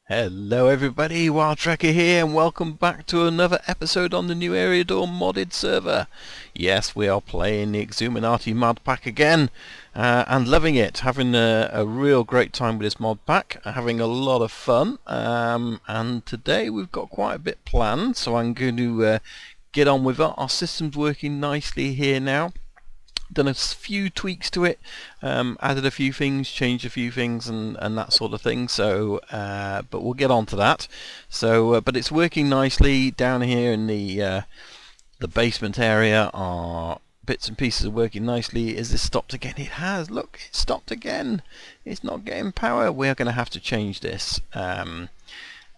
Hello everybody, Wild Trekker here, and welcome back to another episode on the new Eriador Modded Server. Yes, we are playing the Xisuminati Mod Pack again, and loving it, having a real great time with this mod pack, having a lot of fun, and today we've got quite a bit planned, so I'm going to get on with it. Our system's working nicely here now. Done a few tweaks to it, added a few things, changed a few things, and that sort of thing. So, but we'll get on to that. So, but it's working nicely down here in the basement area. Our bits and pieces are working nicely. Is this stopped again? It has. Look, it stopped again. It's not getting power. We are going to have to change this, and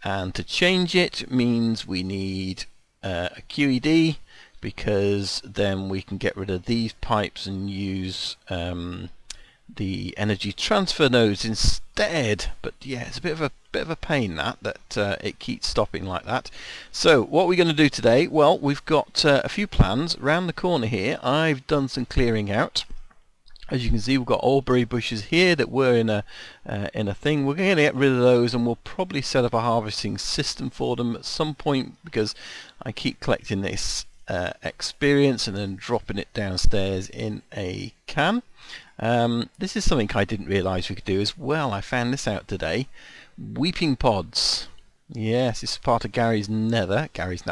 to change it means we need a QED. Because then we can get rid of these pipes and use the energy transfer nodes instead. But yeah, it's a bit of a pain that it keeps stopping like that. So what we're going to do today? Well, we've got a few plans around the corner here. I've done some clearing out. As you can see, we've got mulberry bushes here that were in a thing. We're going to get rid of those, and we'll probably set up a harvesting system for them at some point, because I keep collecting this experience and then dropping it downstairs in a can. This is something I didn't realise we could do as well. I found this out today. Weeping pods. Yes, it's part of Gany's nether. Gany's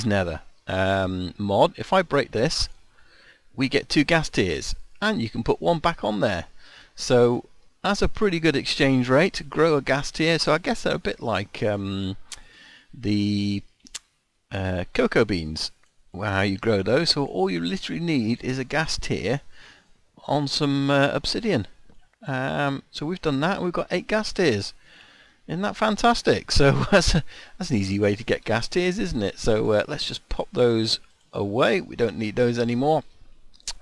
nether mod. If I break this, we get 2 gas tiers, and you can put one back on there. So that's a pretty good exchange rate to grow a gas tier. So I guess they're a bit like the cocoa beans, how you grow those. So all you literally need is a gas tier on some obsidian. So we've done that. We've got 8 gas tiers. Isn't that fantastic? So that's an easy way to get gas tiers, isn't it? So let's just pop those away. We don't need those anymore.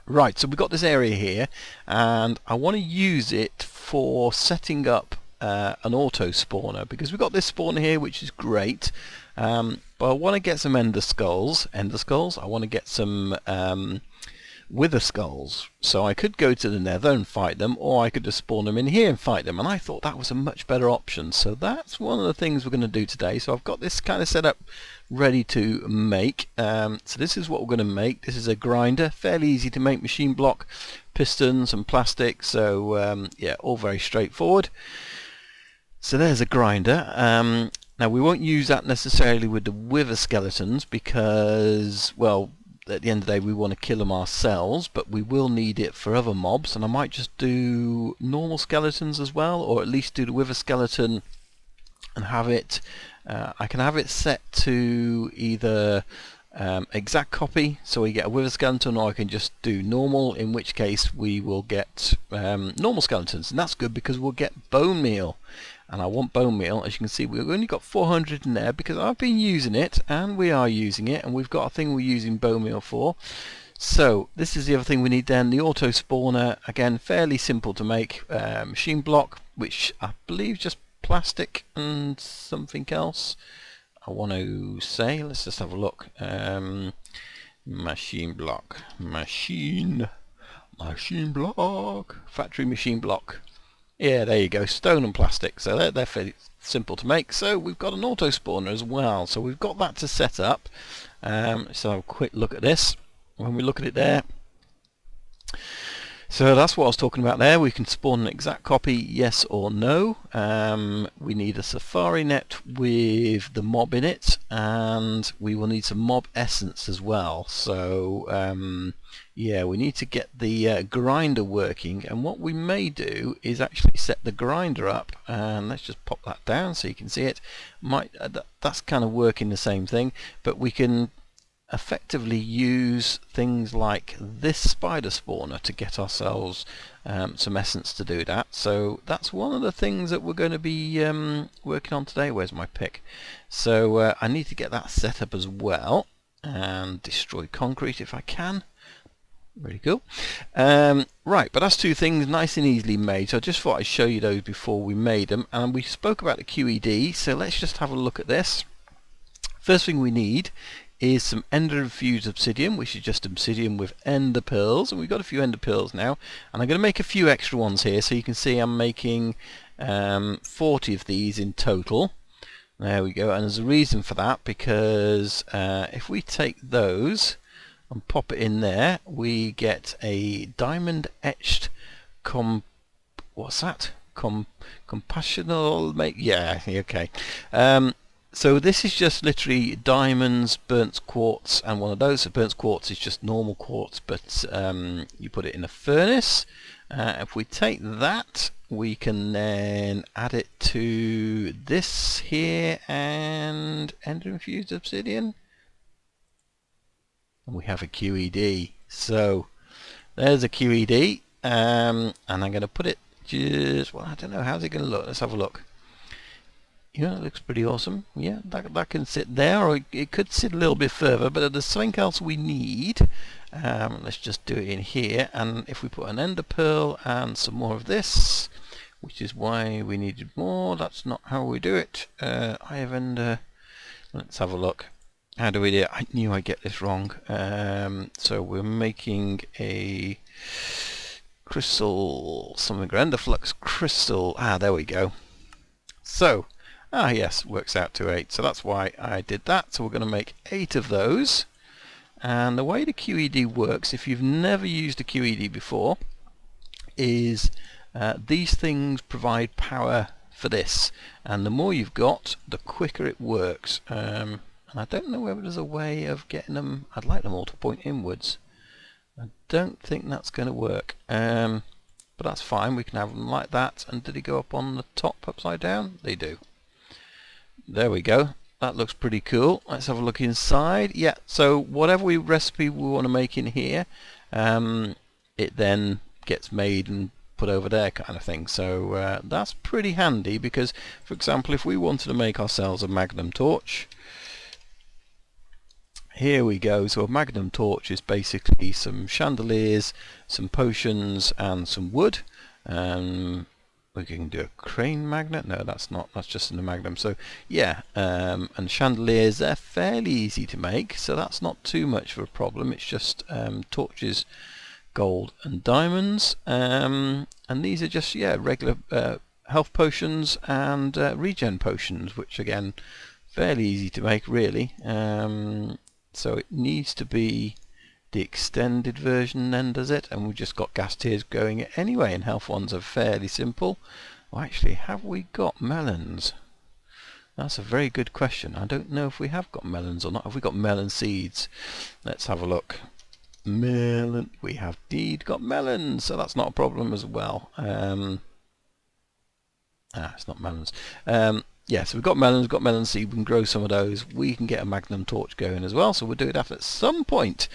Right, so we've got this area here, and I want to use it for setting up an auto spawner, because we've got this spawner here, which is great. But I want to get some ender skulls. I want to get some wither skulls. So I could go to the nether and fight them, or I could just spawn them in here and fight them. And I thought that was a much better option. So that's one of the things we're going to do today. So I've got this kind of set up ready to make. So this is what we're going to make. This is a grinder, fairly easy to make, machine block, pistons and plastic. So yeah, all very straightforward. So there's a grinder. Now we won't use that necessarily with the wither skeletons, because, well, at the end of the day we want to kill them ourselves, but we will need it for other mobs, and I might just do normal skeletons as well, or at least do the wither skeleton and have it, I can have it set to either exact copy, so we get a wither skeleton, or I can just do normal, in which case we will get normal skeletons, and that's good because we'll get bone meal. And I want bone meal. As you can see, we've only got 400 in there because I've been using it, and we are using it, and we've got a thing we're using bone meal for. So this is the other thing we need then, the auto spawner. Again, fairly simple to make. Machine block, which I believe just plastic and something else. I want to say, let's just have a look. Machine block, machine block, factory machine block. Yeah, there you go, stone and plastic. So they're fairly simple to make. So we've got an auto spawner as well. So we've got that to set up. So have a quick look at this. When we look at it there. So that's what I was talking about there. We can spawn an exact copy, yes or no. We need a safari net with the mob in it, and we will need some mob essence as well. So yeah, we need to get the grinder working, and what we may do is actually set the grinder up, and let's just pop that down so you can see it. That's kind of working the same thing, but we can effectively use things like this spider spawner to get ourselves some essence to do that. So that's one of the things that we're going to be working on today. Where's my pick? So I need to get that set up as well, and destroy concrete if I can. Really cool. Right, but that's 2 things nice and easily made, so I just thought I'd show you those before we made them. And we spoke about the QED, so let's just have a look at this. First thing we need is some ender infused obsidian, which is just obsidian with ender pearls, and we've got a few ender pearls now, and I'm going to make a few extra ones here. So you can see I'm making 40 of these in total. There we go, and there's a reason for that, because if we take those and pop it in there, we get a diamond etched compassional mate. Yeah, okay. So this is just literally diamonds, burnt quartz, and one of those. So burnt quartz is just normal quartz, but you put it in a furnace. If we take that, we can then add it to this here and ender infused obsidian, and we have a QED. So there's a QED, and I'm going to put it just, well, I don't know, how's it going to look? Let's have a look. Yeah, it looks pretty awesome. Yeah, that can sit there, or it could sit a little bit further, but there's something else we need. Let's just do it in here, and if we put an ender pearl and some more of this, which is why we needed more, that's not how we do it. I have ender, let's have a look. How do we do it? I knew I'd get this wrong. So we're making a crystal, something, ender flux crystal. There we go. So, yes, works out to 8. So that's why I did that. So we're going to make 8 of those. And the way the QED works, if you've never used a QED before, is these things provide power for this. And the more you've got, the quicker it works. And I don't know whether there's a way of getting them. I'd like them all to point inwards. I don't think that's going to work. But that's fine. We can have them like that. And did they go up on the top upside down? They do. There we go. That looks pretty cool. Let's have a look inside. Yeah, so whatever recipe we want to make in here, it then gets made and put over there, kind of thing. So that's pretty handy, because, for example, if we wanted to make ourselves a magnum torch, here we go. So a magnum torch is basically some chandeliers, some potions, and some wood. We can do a crane magnet. No, that's not. That's just in the magnum. So yeah, and chandeliers, they're fairly easy to make, so that's not too much of a problem. It's just torches, gold, and diamonds. And these are just, yeah, regular health potions and regen potions, which again, fairly easy to make, really. So it needs to be the extended version then, does it? And we've just got gas tiers going anyway, and health ones are fairly simple. Well, actually, have we got melons? That's a very good question. I don't know if we have got melons or not. Have we got melon seeds? Let's have a look. Melon. We have indeed got melons, so that's not a problem as well. It's not melons. Yeah, so we've got melons, we've got melon seed, we can grow some of those. We can get a magnum torch going as well, so we'll do that at some point.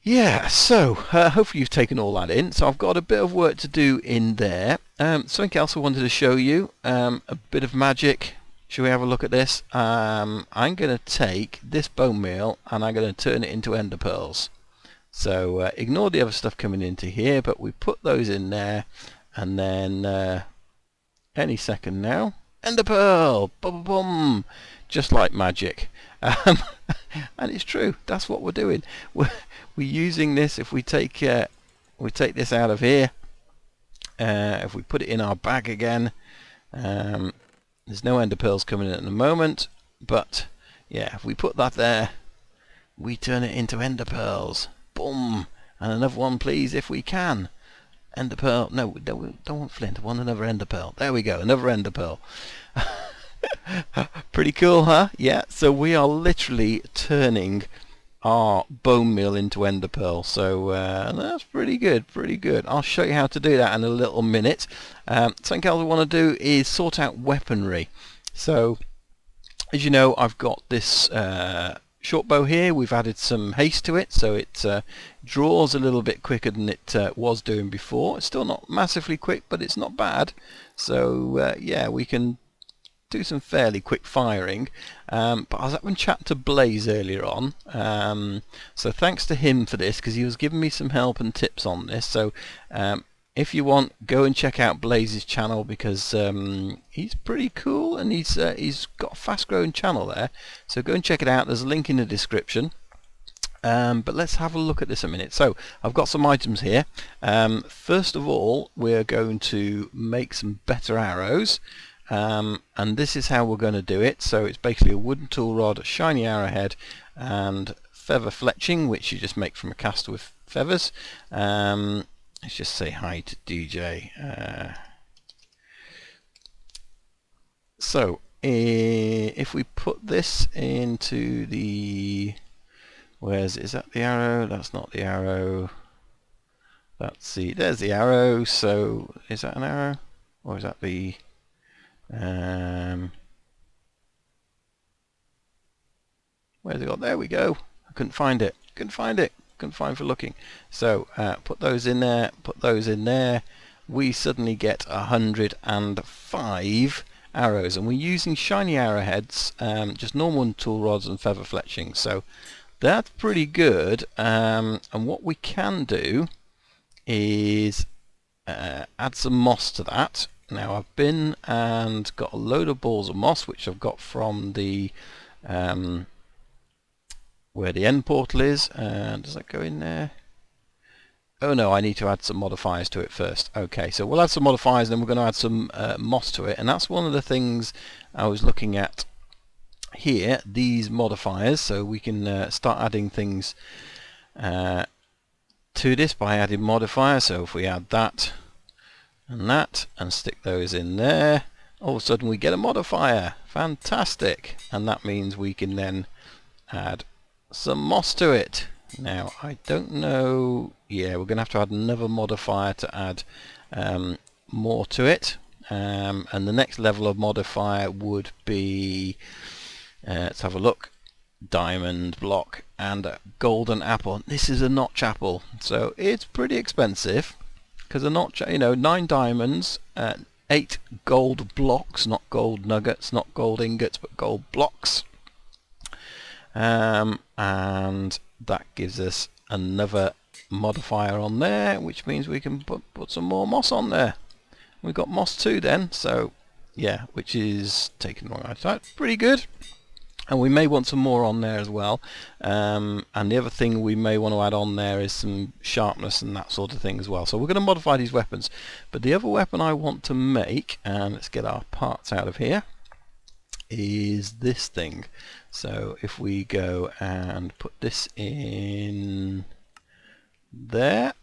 Yeah, so hopefully you've taken all that in. So I've got a bit of work to do in there. Something else I wanted to show you, a bit of magic. Shall we have a look at this? I'm going to take this bone meal and I'm going to turn it into ender pearls. So ignore the other stuff coming into here, but we put those in there, and then any second now, ender pearl, boom, boom, just like magic. And it's true. That's what we're doing. We're using this. If we take this out of here, if we put it in our bag again, there's no ender pearls coming in at the moment. But yeah, if we put that there, we turn it into ender pearls. Boom, and another one, please, if we can. Ender pearl. No, don't want flint. I want another ender pearl. There we go. Another ender pearl. Pretty cool, huh? Yeah. So we are literally turning our bone meal into ender pearl. So that's pretty good. Pretty good. I'll show you how to do that in a little minute. Something else I want to do is sort out weaponry. So, as you know, I've got this short bow here. We've added some haste to it, so it draws a little bit quicker than it was doing before. It's still not massively quick, but it's not bad. So yeah, we can do some fairly quick firing. But I was having a chat to Blaze earlier on, so thanks to him for this, because he was giving me some help and tips on this. So if you want, go and check out Blaze's channel, because he's pretty cool, and he's got a fast growing channel there, so go and check it out. There's a link in the description. But let's have a look at this a minute. So I've got some items here. First of all, we're going to make some better arrows. And this is how we're going to do it. So it's basically a wooden tool rod, a shiny arrowhead, and feather fletching, which you just make from a caster with feathers. Let's just say hi to DJ. So if we put this into the... is that the arrow? That's not the arrow. There's the arrow. So is that an arrow? Or is that the... where's it got? There we go. I couldn't find it. Couldn't find for looking. So put those in there. Put those in there. We suddenly get 105 arrows, and we're using shiny arrowheads, just normal tool rods and feather fletching. So that's pretty good. And what we can do is add some moss to that. Now I've been and got a load of balls of moss, which I've got from the where the end portal is. Does that go in there? Oh no, I need to add some modifiers to it first. Okay, so we'll add some modifiers, and then we're going to add some moss to it, and that's one of the things I was looking at here, these modifiers, so we can start adding things to this by adding modifiers. So if we add that and stick those in there, all of a sudden we get a modifier. Fantastic. And that means we can then add some moss to it. Now I don't know, yeah, we're gonna have to add another modifier to add more to it, and the next level of modifier would be let's have a look, diamond block and a golden apple. This is a notch apple, so it's pretty expensive, because a notch, 9 diamonds, 8 gold blocks, not gold nuggets, not gold ingots, but gold blocks, and that gives us another modifier on there, which means we can put some more moss on there. We've got moss too then, so yeah, which is taken wrong outside. Pretty good. And we may want some more on there as well. And the other thing we may want to add on there is some sharpness and that sort of thing as well. So we're going to modify these weapons. But the other weapon I want to make, and let's get our parts out of here, is this thing. So if we go and put this in there,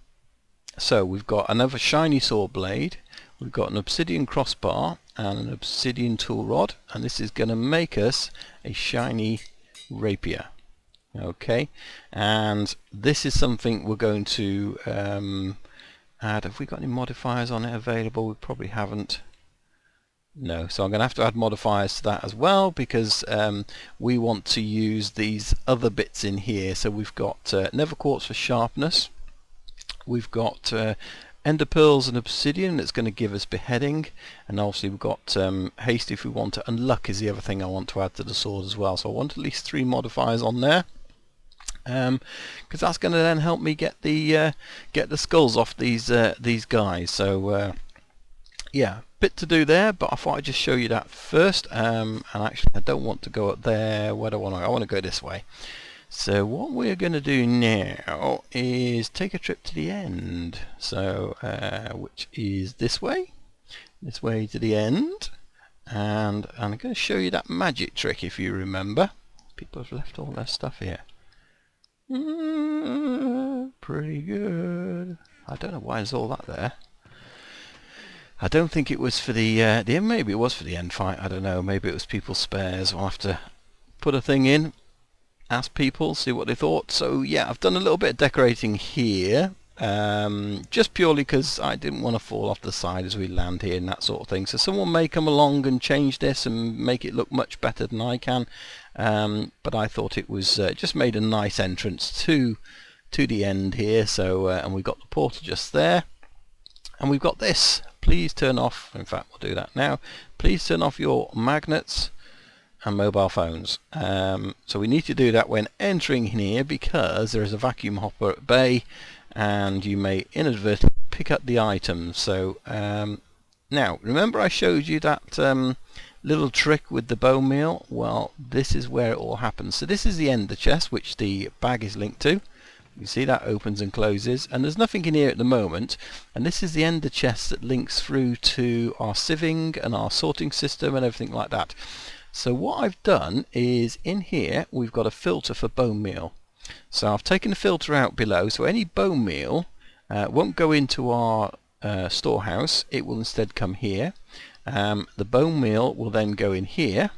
so we've got another shiny sword blade, we've got an obsidian crossbar and an obsidian tool rod, and this is going to make us a shiny rapier. Okay, and this is something we're going to add. Have we got any modifiers on it available? We probably haven't. No, so I'm going to have to add modifiers to that as well, because we want to use these other bits in here. So we've got nether quartz for sharpness, we've got ender pearls and obsidian that's going to give us beheading, and obviously we've got haste if we want it, and luck is the other thing I want to add to the sword as well. So I want at least 3 modifiers on there, because that's going to then help me get the skulls off these guys. So yeah, bit to do there, but I thought I'd just show you that first. And actually I don't want to go up there. Where do I want to go? I want to go this way. So what we're going to do now is take a trip to the end, so which is this way to the end, and I'm going to show you that magic trick. If you remember, people have left all their stuff here. Pretty good. I don't know why there's all that there. I don't think it was for the end. Maybe it was for the end fight. I don't know. Maybe it was people's spares. I'll have to put a thing in, ask people, see what they thought. So yeah, I've done a little bit of decorating here, just purely because I didn't want to fall off the side as we land here and that sort of thing. So someone may come along and change this and make it look much better than I can, but I thought it was just made a nice entrance to the end here. So and we've got the portal just there, and we've got this. Please turn off, in fact we'll do that now, please turn off your magnets and mobile phones. So we need to do that when entering here, because there is a vacuum hopper at bay and you may inadvertently pick up the items. So now remember I showed you that little trick with the bone meal, well, this is where it all happens. So this is the ender chest which the bag is linked to. You see that opens and closes, and there's nothing in here at the moment, and this is the ender chest that links through to our sieving and our sorting system and everything like that. So what I've done is in here we've got a filter for bone meal. So I've taken the filter out below, so any bone meal won't go into our storehouse, it will instead come here. The bone meal will then go in here,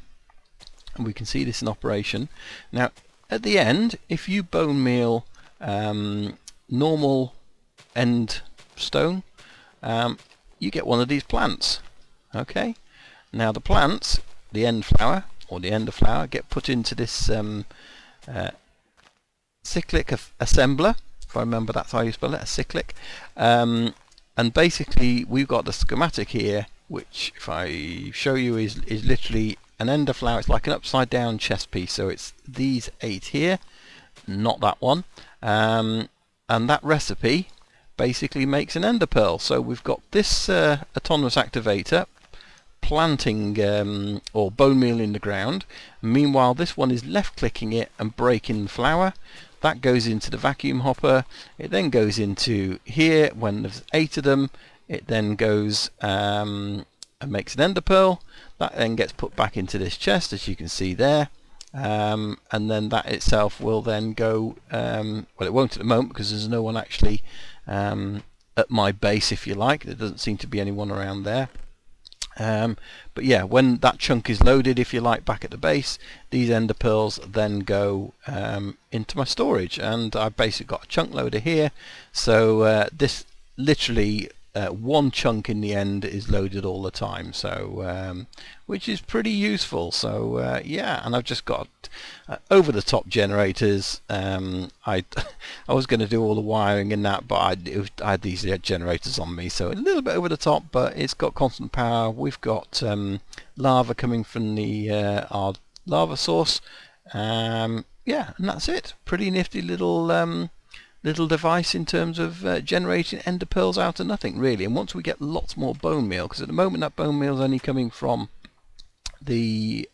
and we can see this in operation. Now at the end, if you bone meal normal end stone, you get one of these plants. Okay, now the plants, the end flower or the ender flower, get put into this cyclic assembler, if I remember that's how you spell it, a cyclic, and basically we've got the schematic here, which if I show you is literally an ender flower. It's like an upside down chess piece, so it's these 8 here, not that one, and that recipe basically makes an ender pearl. So we've got this autonomous activator planting or bone meal in the ground. Meanwhile this one is left clicking it and breaking the flour. That goes into the vacuum hopper. It then goes into here. When there's 8 of them, it then goes and makes an ender pearl. That then gets put back into this chest, as you can see there. And then that itself will then go, well, it won't at the moment because there's no one actually at my base, if you like. There doesn't seem to be anyone around there. But yeah, when that chunk is loaded, if you like, back at the base, these ender pearls then go into my storage, and I've basically got a chunk loader here. So this literally one chunk in the end is loaded all the time, so which is pretty useful. So yeah, and I've just got over the top generators. I was going to do all the wiring in that, but I had these generators on me, so a little bit over the top, but it's got constant power. We've got lava coming from the our lava source. Yeah, and that's it. Pretty nifty little little device in terms of generating ender pearls out of nothing, really. And once we get lots more bone meal, because at the moment that bone meal is only coming from the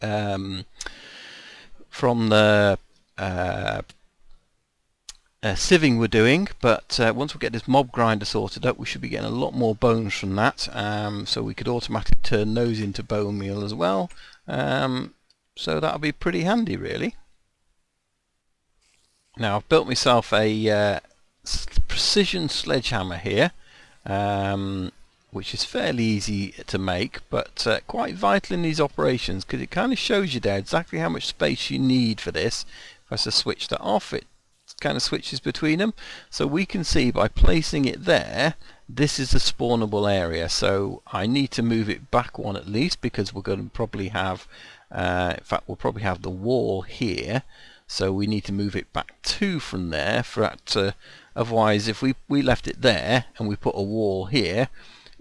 sieving we're doing, but once we get this mob grinder sorted up, we should be getting a lot more bones from that, so we could automatically turn those into bone meal as well. So that'll be pretty handy, really. Now I've built myself a precision sledgehammer here, which is fairly easy to make, but quite vital in these operations, because it kind of shows you there exactly how much space you need for this. If I just switch that off, it kind of switches between them. So we can see by placing it there, this is the spawnable area. So I need to move it back one at least, because we're going to probably have, in fact we'll probably have the wall here. So we need to move it back 2 from there for that. Otherwise, if we left it there and we put a wall here,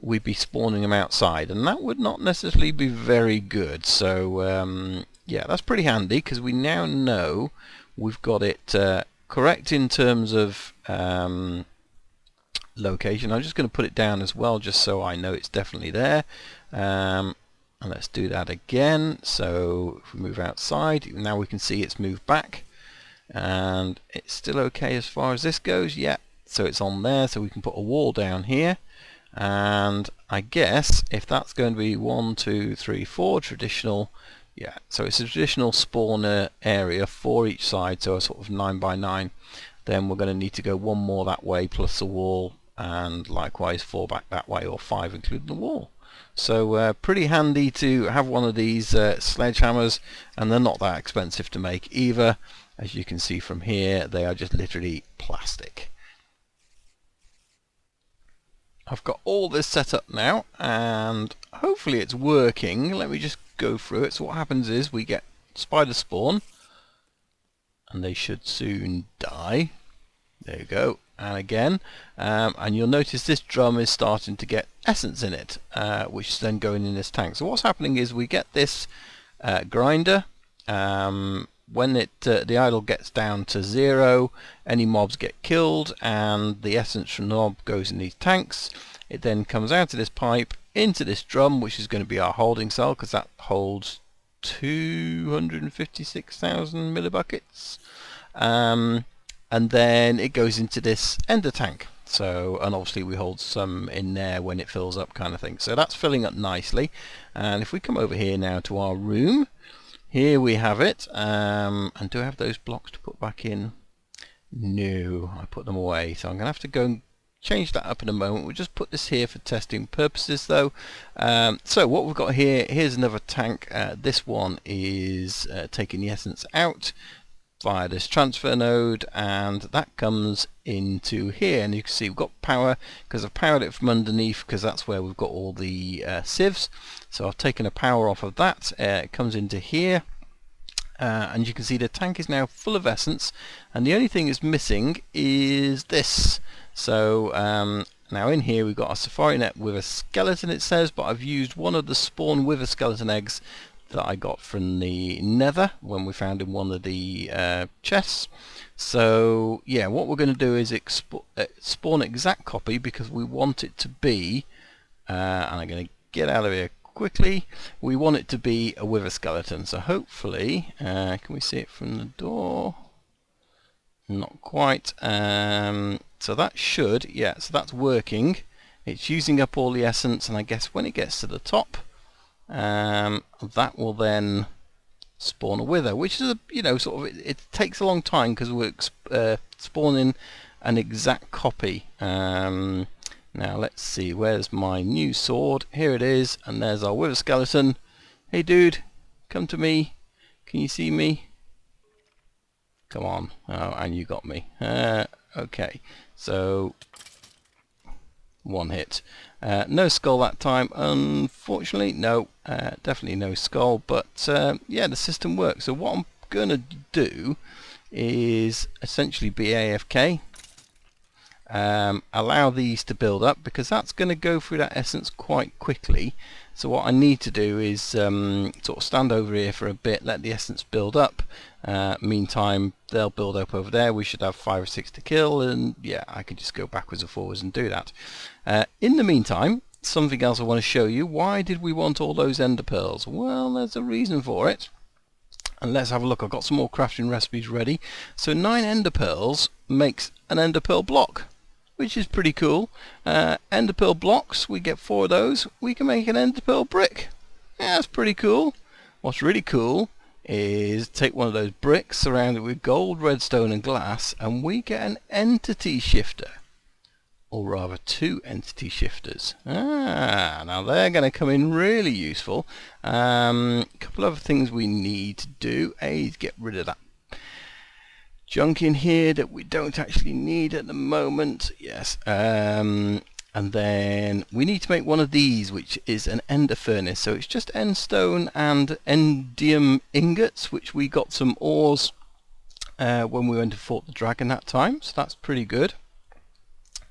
we'd be spawning them outside, and that would not necessarily be very good. So yeah, that's pretty handy, because we now know we've got it correct in terms of location. I'm just going to put it down as well, just so I know it's definitely there. And let's do that again. So if we move outside, now we can see it's moved back, and it's still okay as far as this goes. Yeah, so it's on there, so we can put a wall down here. And I guess if that's going to be 1, 2, 3, 4 traditional, yeah, so it's a traditional spawner area for each side, so a sort of 9 by 9. Then we're going to need to go 1 more that way plus the wall, and likewise 4 back that way, or 5 including the wall. So pretty handy to have one of these sledgehammers, and they're not that expensive to make either. As you can see from here, they are just literally plastic. I've got all this set up now, and hopefully it's working. Let me just go through it. So what happens is we get spider spawn, and they should soon die. There you go. And again, and you'll notice this drum is starting to get essence in it, which is then going in this tank. So what's happening is we get this grinder, when the idle gets down to 0, any mobs get killed, and the essence from the mob goes in these tanks. It then comes out of this pipe into this drum, which is going to be our holding cell, because that holds 256,000 millibuckets. And then it goes into this ender tank. So, and obviously we hold some in there when it fills up, kind of thing. So that's filling up nicely. And if we come over here now to our room, here we have it. And do I have those blocks to put back in? No, I put them away. So I'm going to have to go and change that up in a moment. We'll just put this here for testing purposes though. So what we've got here, here's another tank. This one is taking the essence out via this transfer node, and that comes into here, and you can see we've got power because I've powered it from underneath, because that's where we've got all the sieves. So I've taken the power off of that. It comes into here, and you can see the tank is now full of essence, and the only thing that's missing is this. So now in here we've got a safari net with a skeleton, it says, but I've used one of the spawn with a skeleton eggs that I got from the nether when we found in one of the chests. So yeah, what we're going to do is spawn exact copy, because we want it to be, and I'm going to get out of here quickly, we want it to be a wither skeleton. So hopefully, can we see it from the door? Not quite. So that should, yeah, so that's working. It's using up all the essence, and I guess when it gets to the top, that will then spawn a wither, which is a, you know, sort of, it takes a long time because we're spawning an exact copy. Now let's see, where's my new sword? Here it is, and there's our wither skeleton. Hey dude, come to me. Can you see me? Come on. Oh, and you got me. Okay, so one hit. No skull that time, unfortunately. No, definitely no skull, but yeah, the system works. So what I'm going to do is essentially be AFK, allow these to build up, because that's going to go through that essence quite quickly. So what I need to do is sort of stand over here for a bit, let the essence build up. Meantime, they'll build up over there. We should have 5 or 6 to kill, and yeah, I can just go backwards and forwards and do that. In the meantime, something else I want to show you. Why did we want all those ender pearls? Well, there's a reason for it. And let's have a look. I've got some more crafting recipes ready. So 9 ender pearls makes an ender pearl block, which is pretty cool. Ender pearl blocks, we get 4 of those. We can make an ender pearl brick. Yeah, that's pretty cool. What's really cool is take one of those bricks, surround it with gold, redstone and glass, and we get an entity shifter. Or rather 2 entity shifters. Now they're going to come in really useful. A couple of things we need to do. A is get rid of that junk in here that we don't actually need at the moment. Yes. And then we need to make one of these, which is an ender furnace. So it's just endstone and endium ingots, which we got some ores when we went to Fort the Dragon that time. So that's pretty good.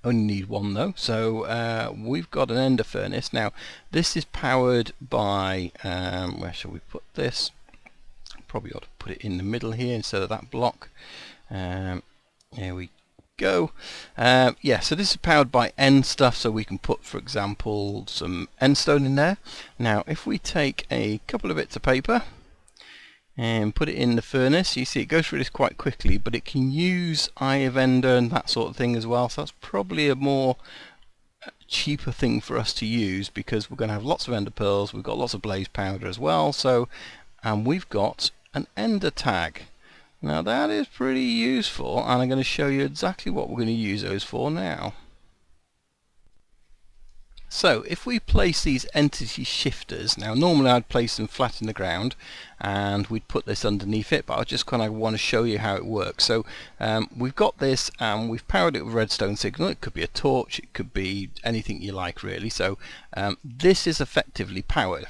Only need 1 though. So we've got an ender furnace. Now this is powered by, where shall we put this? Probably ought to put it in the middle here instead of that block. There we go. Yeah, so this is powered by end stuff, so we can put, for example, some endstone in there. Now if we take a couple of bits of paper and put it in the furnace, you see it goes through this quite quickly, but it can use Eye of Ender and that sort of thing as well, so that's probably a more cheaper thing for us to use, because we're going to have lots of ender pearls, we've got lots of blaze powder as well, so, and we've got an ender tag. Now that is pretty useful, and I'm going to show you exactly what we're going to use those for now. So if we place these entity shifters, now normally I'd place them flat in the ground and we'd put this underneath it, but I just kind of want to show you how it works. So we've got this and we've powered it with redstone signal. It could be a torch, it could be anything you like really. So this is effectively powered.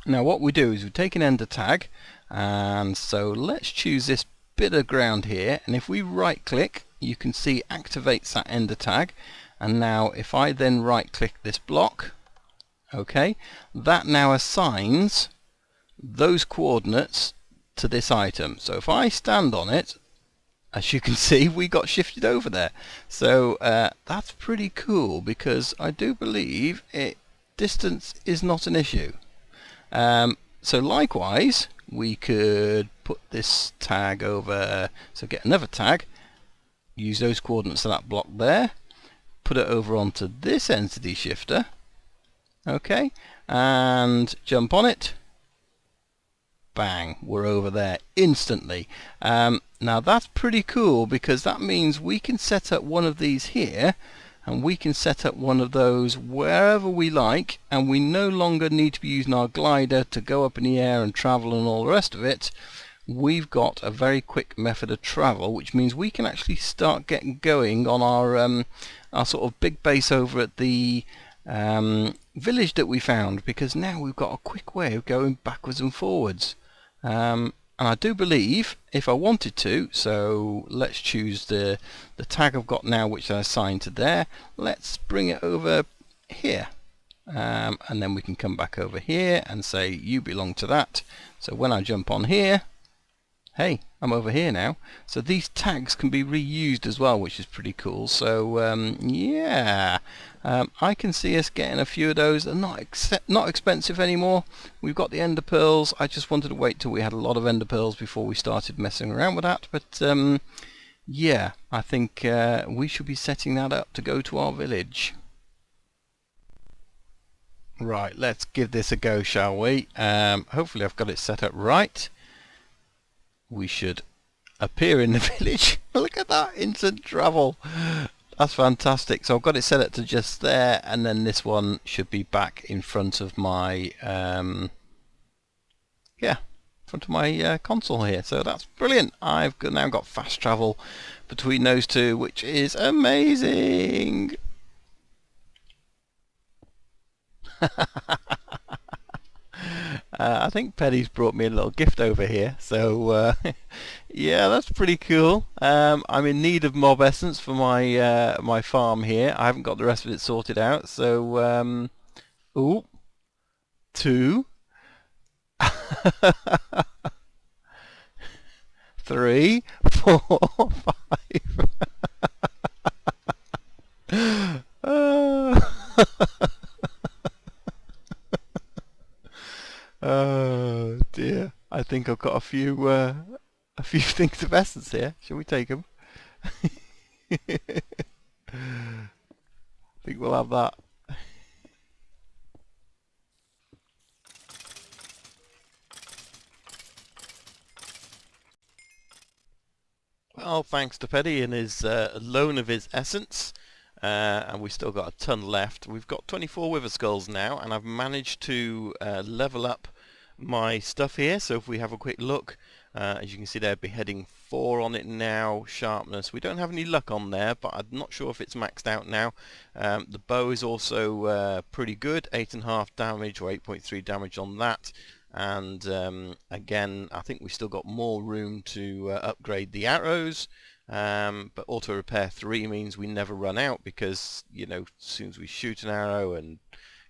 Now what we do is we take an ender tag, and so let's choose this bit of ground here, and if we right click you can see activates that ender tag. And now if I then right click this block, okay, that now assigns those coordinates to this item. So if I stand on it, as you can see, we got shifted over there. So that's pretty cool, because I do believe distance is not an issue. So likewise, we could put this tag over, so get another tag, use those coordinates of that block there, put it over onto this entity shifter, okay, and jump on it. Bang, we're over there instantly. Now that's pretty cool, because that means we can set up one of these here, and we can set up one of those wherever we like, and we no longer need to be using our glider to go up in the air and travel and all the rest of it. We've got a very quick method of travel, which means we can actually start getting going on our sort of big base over at the village that we found, because now we've got a quick way of going backwards and forwards. And I do believe, if I wanted to, so let's choose the tag I've got now, which I assigned to there. Let's bring it over here, and then we can come back over here and say you belong to that. So when I jump on here, hey, I'm over here now. So these tags can be reused as well, which is pretty cool. So yeah, I can see us getting a few of those. They're not expensive anymore. We've got the ender pearls. I just wanted to wait till we had a lot of ender pearls before we started messing around with that. But yeah, I think we should be setting that up to go to our village. Right, let's give this a go, shall we? Hopefully I've got it set up right. We should appear in the village. Look at that, instant travel. That's fantastic. So I've got it set up to just there, and then this one should be back in front of my console here. So that's brilliant. I've now got fast travel between those two, which is amazing. I think Petty's brought me a little gift over here, so yeah, that's pretty cool. I'm in need of mob essence for my my farm here. I haven't got the rest of it sorted out, so ooh, 2 3 4 5 Oh dear, I think I've got a few things of essence here. Shall we take them? I think we'll have that. Well, thanks to Petty and his loan of his essence. And we've still got a ton left. We've got 24 wither skulls now, and I've managed to level up my stuff here. So if we have a quick look, as you can see there, beheading 4 on it now. Sharpness, we don't have any luck on there, but I'm not sure if it's maxed out now. The bow is also pretty good, 8.5 damage or 8.3 damage on that. And again, I think we still got more room to upgrade the arrows. But auto repair 3 means we never run out, because you know, as soon as we shoot an arrow and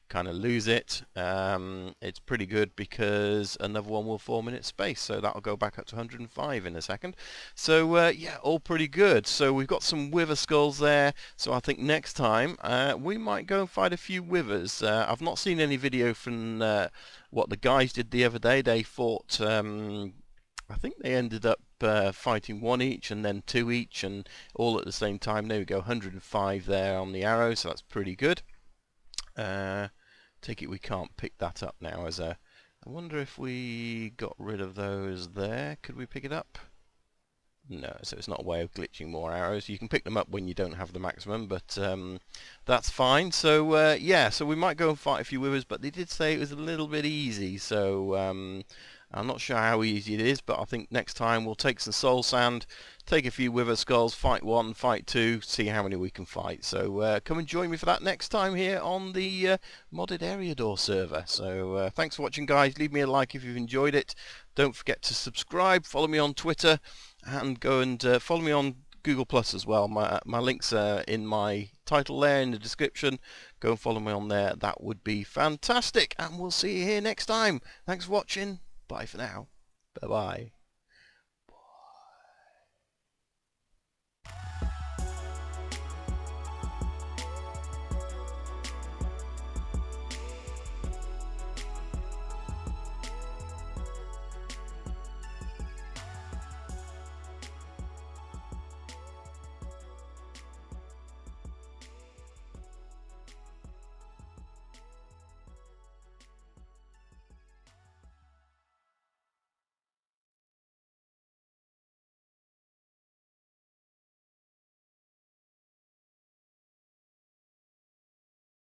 kind of lose it, it's pretty good, because another one will form in its space, so that'll go back up to 105 in a second. So yeah, all pretty good. So we've got some wither skulls there, so I think next time we might go and fight a few withers. I've not seen any video from what the guys did the other day. They fought I think they ended up fighting 1 each and then 2 each, and all at the same time. There we go, 105 there on the arrow, so that's pretty good. Take it we can't pick that up now as a... I wonder if we got rid of those there. Could we pick it up? No, so it's not a way of glitching more arrows. You can pick them up when you don't have the maximum, but that's fine. So yeah, so we might go and fight a few withers, but they did say it was a little bit easy, so I'm not sure how easy it is, but I think next time we'll take some soul sand, take a few wither skulls, fight 1, fight 2, see how many we can fight. So come and join me for that next time here on the Modded Eriador server. So thanks for watching, guys. Leave me a like if you've enjoyed it. Don't forget to subscribe, follow me on Twitter, and go and follow me on Google Plus as well. My links are in my title there in the description. Go and follow me on there. That would be fantastic, and we'll see you here next time. Thanks for watching. Bye for now. Bye-bye.